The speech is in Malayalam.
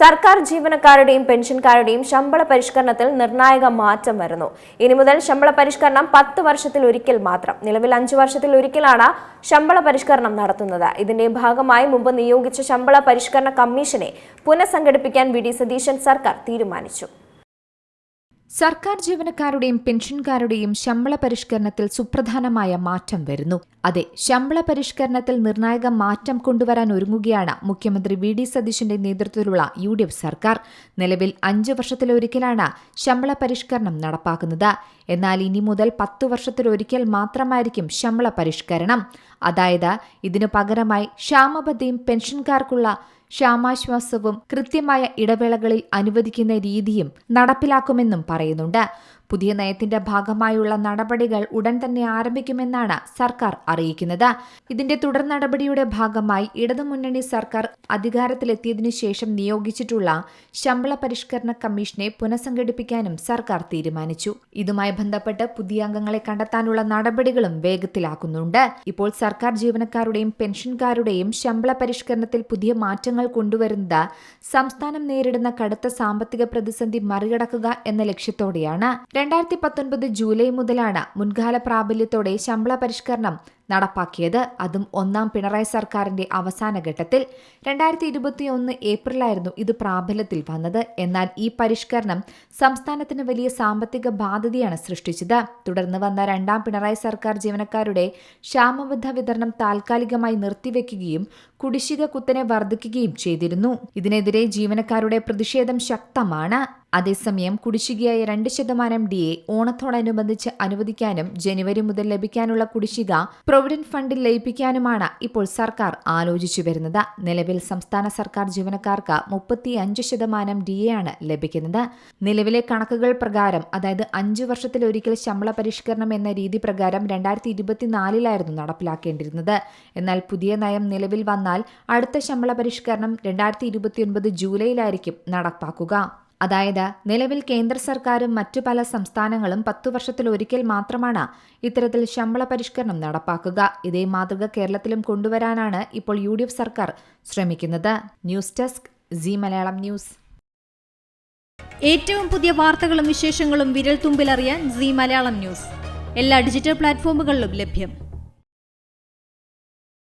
സർക്കാർ ജീവനക്കാരുടെയും പെൻഷൻകാരുടെയും ശമ്പള പരിഷ്കരണത്തിൽ നിർണായക മാറ്റം വരുന്നു. ഇനി മുതൽ ശമ്പള പരിഷ്കരണം 10 വർഷത്തിൽ ഒരിക്കൽ മാത്രം. നിലവിൽ 5 വർഷത്തിൽ ഒരിക്കലാണ് ശമ്പള പരിഷ്കരണം നടത്തുന്നത്. ഇതിന്റെ ഭാഗമായി മുമ്പ് നിയോഗിച്ച ശമ്പള പരിഷ്കരണ കമ്മീഷനെ പുനഃസംഘടിപ്പിക്കാൻ വി.ഡി. സതീശൻ സർക്കാർ തീരുമാനിച്ചു. സർക്കാർ ജീവനക്കാരുടെയും പെൻഷൻകാരുടെയും ശമ്പള പരിഷ്കരണത്തിൽ സുപ്രധാനമായ മാറ്റം വരുന്നു. അതെ, ശമ്പള പരിഷ്കരണത്തിൽ നിർണായക മാറ്റം കൊണ്ടുവരാൻ ഒരുങ്ങുകയാണ് മുഖ്യമന്ത്രി വി.ഡി. സതീശന്റെ നേതൃത്വത്തിലുള്ള UDF സർക്കാർ. നിലവിൽ 5 വർഷത്തിലൊരിക്കലാണ് ശമ്പള പരിഷ്കരണം നടപ്പാക്കുന്നത്. എന്നാൽ ഇനി മുതൽ 10 വർഷത്തിലൊരിക്കൽ മാത്രമായിരിക്കും ശമ്പള പരിഷ്കരണം. അതായത് ഇതിനു പകരമായി ക്ഷാമബത്തയും പെൻഷൻകാർക്കുള്ള ക്ഷാമാശ്വാസവും കൃത്യമായ ഇടവേളകളിൽ അനുവദിക്കുന്ന രീതിയും നടപ്പിലാക്കുമെന്നും പറയുന്നുണ്ട്. പുതിയ നയത്തിന്റെ ഭാഗമായുള്ള നടപടികൾ ഉടൻ തന്നെ ആരംഭിക്കുമെന്നാണ് സർക്കാർ അറിയിക്കുന്നത്. ഇതിന്റെ തുടർ നടപടിയുടെ ഭാഗമായി ഇടതുമുന്നണി സർക്കാർ അധികാരത്തിലെത്തിയതിനു ശേഷം നിയോഗിച്ചിട്ടുള്ള ശമ്പള പരിഷ്കരണ കമ്മീഷനെ പുനഃസംഘടിപ്പിക്കാനും സർക്കാർ തീരുമാനിച്ചു. ഇതുമായി ബന്ധപ്പെട്ട് പുതിയ അംഗങ്ങളെ കണ്ടെത്താനുള്ള നടപടികളും വേഗത്തിലാക്കുന്നുണ്ട്. ഇപ്പോൾ സർക്കാർ ജീവനക്കാരുടെയും പെൻഷൻകാരുടെയും ശമ്പള പരിഷ്കരണത്തിൽ പുതിയ മാറ്റങ്ങൾ കൊണ്ടുവരുന്നത് സംസ്ഥാനം നേരിടുന്ന കടുത്ത സാമ്പത്തിക പ്രതിസന്ധി മറികടക്കുക എന്ന ലക്ഷ്യത്തോടെയാണ്. 2019 ജൂലൈ മുതലാണ് മുൻകാല പ്രാബല്യത്തോടെ ശമ്പള പരിഷ്കരണം നടപ്പാക്കിയത്. അതും ഒന്നാം പിണറായി സർക്കാരിന്റെ അവസാന ഘട്ടത്തിൽ. 2021 ഏപ്രിലായിരുന്നു ഇത് പ്രാബല്യത്തിൽ വന്നത്. എന്നാൽ ഈ പരിഷ്കരണം സംസ്ഥാനത്തിന് വലിയ സാമ്പത്തിക ബാധ്യതയാണ് സൃഷ്ടിച്ചത്. തുടർന്ന് വന്ന രണ്ടാം പിണറായി സർക്കാർ ജീവനക്കാരുടെ ക്ഷാമബത്ത വിതരണം താൽക്കാലികമായി നിർത്തിവെക്കുകയും കുടിശ്ശിക കുത്തനെ വർദ്ധിക്കുകയും ചെയ്തിരുന്നു. ഇതിനെതിരെ ജീവനക്കാരുടെ പ്രതിഷേധം ശക്തമാണ്. അതേസമയം കുടിശ്ശികയായ 2% DA ഓണത്തോടനുബന്ധിച്ച് അനുവദിക്കാനും ജനുവരി മുതൽ ലഭിക്കാനുള്ള കുടിശ്ശിക പ്രൊവിഡന്റ് ഫണ്ടിൽ ലയിപ്പിക്കാനുമാണ് ഇപ്പോൾ സർക്കാർ ആലോചിച്ചു വരുന്നത്. നിലവിൽ സംസ്ഥാന സർക്കാർ ജീവനക്കാർക്ക് 35% DA ആണ് ലഭിക്കുന്നത്. നിലവിലെ കണക്കുകൾ പ്രകാരം, അതായത് 5 വർഷത്തിലൊരിക്കൽ ശമ്പള പരിഷ്കരണം എന്ന രീതി പ്രകാരം 2024 നടപ്പിലാക്കേണ്ടിരുന്നത്. എന്നാൽ പുതിയ നയം നിലവിൽ വന്നാൽ അടുത്ത ശമ്പള പരിഷ്കരണം 2029 ജൂലൈയിലായിരിക്കും നടപ്പാക്കുക. അതായത് നിലവിൽ കേന്ദ്ര സർക്കാരും മറ്റു പല സംസ്ഥാനങ്ങളും 10 വർഷത്തിലൊരിക്കൽ മാത്രമാണ് ഇത്തരത്തിൽ ശമ്പള പരിഷ്കരണം നടപ്പാക്കുക. ഇതേ മാതൃക കേരളത്തിലും കൊണ്ടുവരാനാണ് ഇപ്പോൾ UDF സർക്കാർ ശ്രമിക്കുന്നത്. News desk C Malayalam news. ഏറ്റവും പുതിയ വാർത്തകളും വിശേഷങ്ങളും വിരൽ തുമ്പിലറിയാൻ സി മലയാളം ന്യൂസ് എല്ലാ ഡിജിറ്റൽ പ്ലാറ്റ്ഫോമുകളിലും ലഭ്യം.